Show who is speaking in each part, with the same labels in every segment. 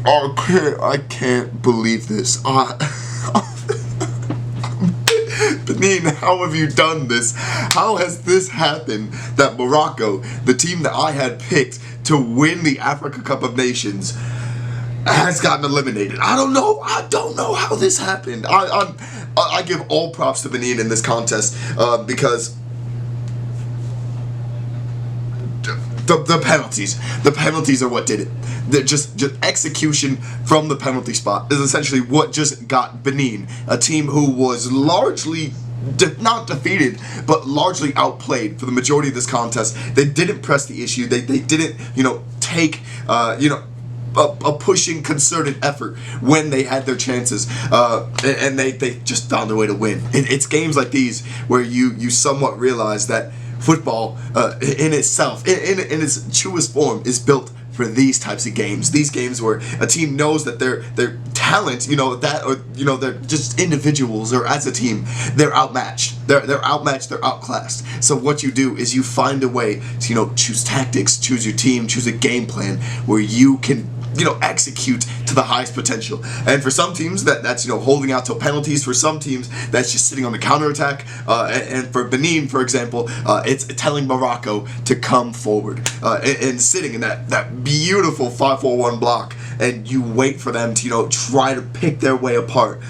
Speaker 1: I can't believe this. Benin, how have you done this? How has this happened that Morocco, the team that I had picked to win the Africa Cup of Nations, has gotten eliminated? I don't know how this happened. I give all props to Benin in this contest because the penalties. The penalties are what did it. Just execution from the penalty spot is essentially what just got Benin, a team who was largely not defeated, but largely outplayed for the majority of this contest. They didn't press the issue. They didn't, take, a pushing, concerted effort when they had their chances, and they just found a way to win. It's games like these where you somewhat realize that football, in itself, in its truest form, is built for these types of games. These games where a team knows that their talent, they're just individuals, or as a team, they're outmatched. They're outmatched. They're outclassed. So what you do is you find a way to choose tactics, choose your team, choose a game plan where you can execute to the highest potential. And for some teams that's holding out till penalties. For some teams that's just sitting on the counterattack. And for Benin, for example, it's telling Morocco to come forward and sitting in that beautiful 5-4-1 block, and you wait for them to try to pick their way apart.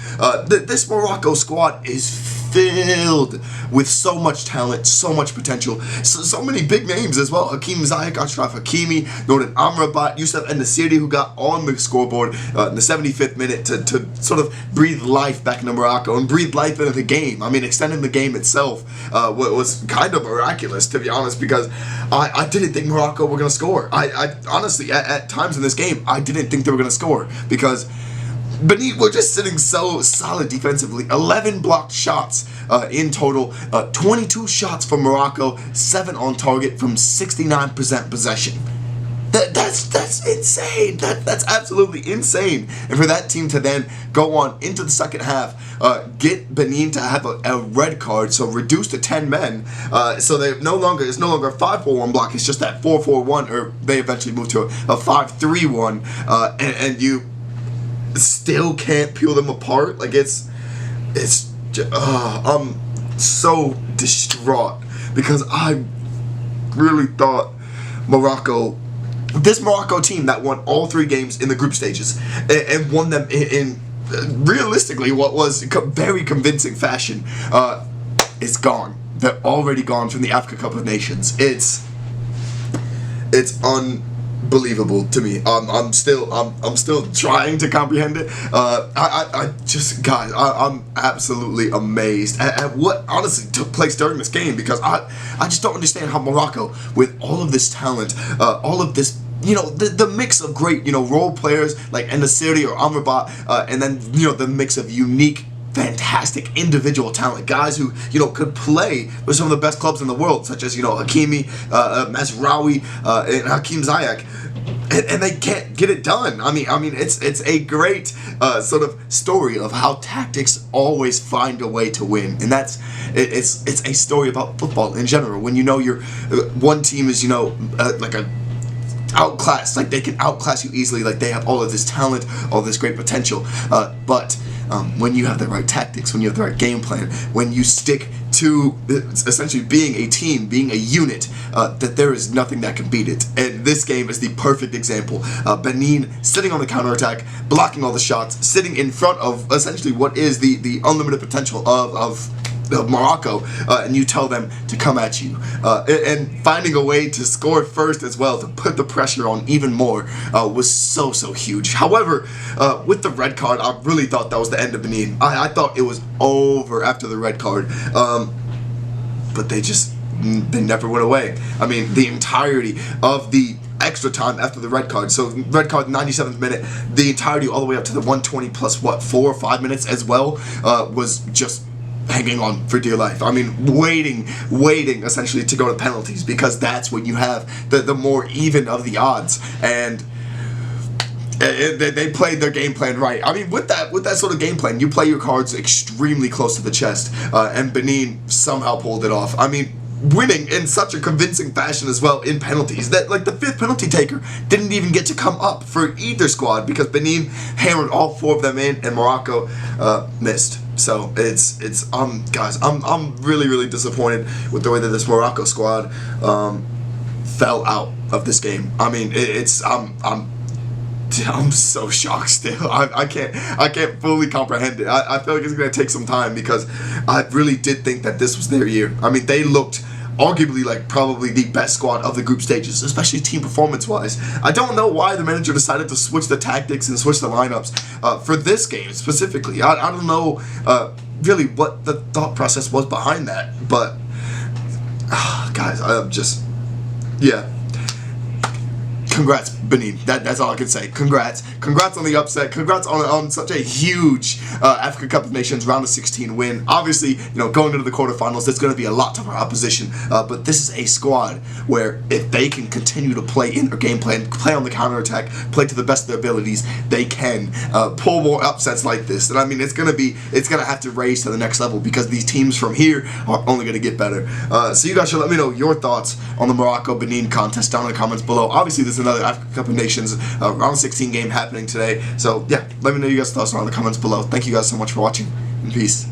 Speaker 1: This Morocco squad is filled with so much talent, so much potential, so many big names as well. Hakim Ziyech, Achraf Hakimi, Nordin Amrabat, Youssef Enesiri, who got on the scoreboard in the 75th minute to sort of breathe life back into Morocco and breathe life into the game. I mean, extending the game itself was kind of miraculous, to be honest, because I didn't think Morocco were going to score. I honestly, at times in this game, I didn't think they were going to score because Benin were just sitting so solid defensively. 11 blocked shots in total. 22 shots from Morocco. 7 on target from 69% possession. That's insane. That's absolutely insane. And for that team to then go on into the second half, get Benin to have a red card, so reduced to 10 men. So it's no longer a 5-4-1 block. It's just that 4-4-1, or they eventually moved to a 5-3-1, and you still can't peel them apart. Like I'm so distraught because I really thought this Morocco team that won all 3 games in the group stages and won them in realistically what was very convincing fashion, is gone. They're already gone from the Africa Cup of Nations. It's unbelievable to me. I'm still trying to comprehend it. I'm absolutely amazed at what honestly took place during this game, because I just don't understand how Morocco, with all of this talent, all of this, the mix of great, role players like Enesiri or Amrabat, and then, the mix of unique, fantastic individual talent, guys who could play with some of the best clubs in the world, such as Hakimi, Mazraoui, and Hakim Ziyech, and they can't get it done. I mean, it's a great sort of story of how tactics always find a way to win, and it's a story about football in general. When your one team is like a outclassed, like they can outclass you easily, like they have all of this talent, all this great potential, but when you have the right tactics, when you have the right game plan, when you stick to essentially being a team, being a unit, that there is nothing that can beat it. And this game is the perfect example. Benin sitting on the counterattack, blocking all the shots, sitting in front of essentially what is the unlimited potential of Morocco, and you tell them to come at you, and finding a way to score first as well, to put the pressure on even more, was so huge. However, with the red card, I really thought that was the end of Benin. I thought it was over after the red card, but they never went away. I mean, the entirety of the extra time after the red card, so red card 97th minute, the entirety all the way up to the 120 plus 4 or 5 minutes as well, was just hanging on for dear life. I mean, waiting essentially to go to penalties, because that's when you have the more even of the odds, and they played their game plan right. I mean, with that sort of game plan, you play your cards extremely close to the chest, and Benin somehow pulled it off. I mean, winning in such a convincing fashion as well in penalties that like the 5th penalty taker didn't even get to come up for either squad because Benin hammered all 4 of them in and Morocco missed. So it's guys, I'm really disappointed with the way that this Morocco squad fell out of this game. I mean, I'm so shocked still. I can't fully comprehend it. I feel like it's gonna take some time because I really did think that this was their year. I mean, they looked arguably like probably the best squad of the group stages, especially team performance wise. I don't know why the manager decided to switch the tactics and switch the lineups for this game specifically. I don't know really what the thought process was behind that, but guys, I'm just, yeah. Congrats, Benin. That's all I can say. Congrats on the upset. Congrats on such a huge African Cup of Nations round of 16 win. Obviously, going into the quarterfinals, there's going to be a lot tougher opposition. But this is a squad where if they can continue to play in their game plan, play on the counterattack, play to the best of their abilities, they can pull more upsets like this. And I mean, it's going to have to raise to the next level because these teams from here are only going to get better. So you guys should let me know your thoughts on the Morocco-Benin contest down in the comments below. Obviously, there's another African Cup of Nations round 16 game happening today. So yeah, let me know you guys' thoughts on the comments below. Thank you guys so much for watching, and peace.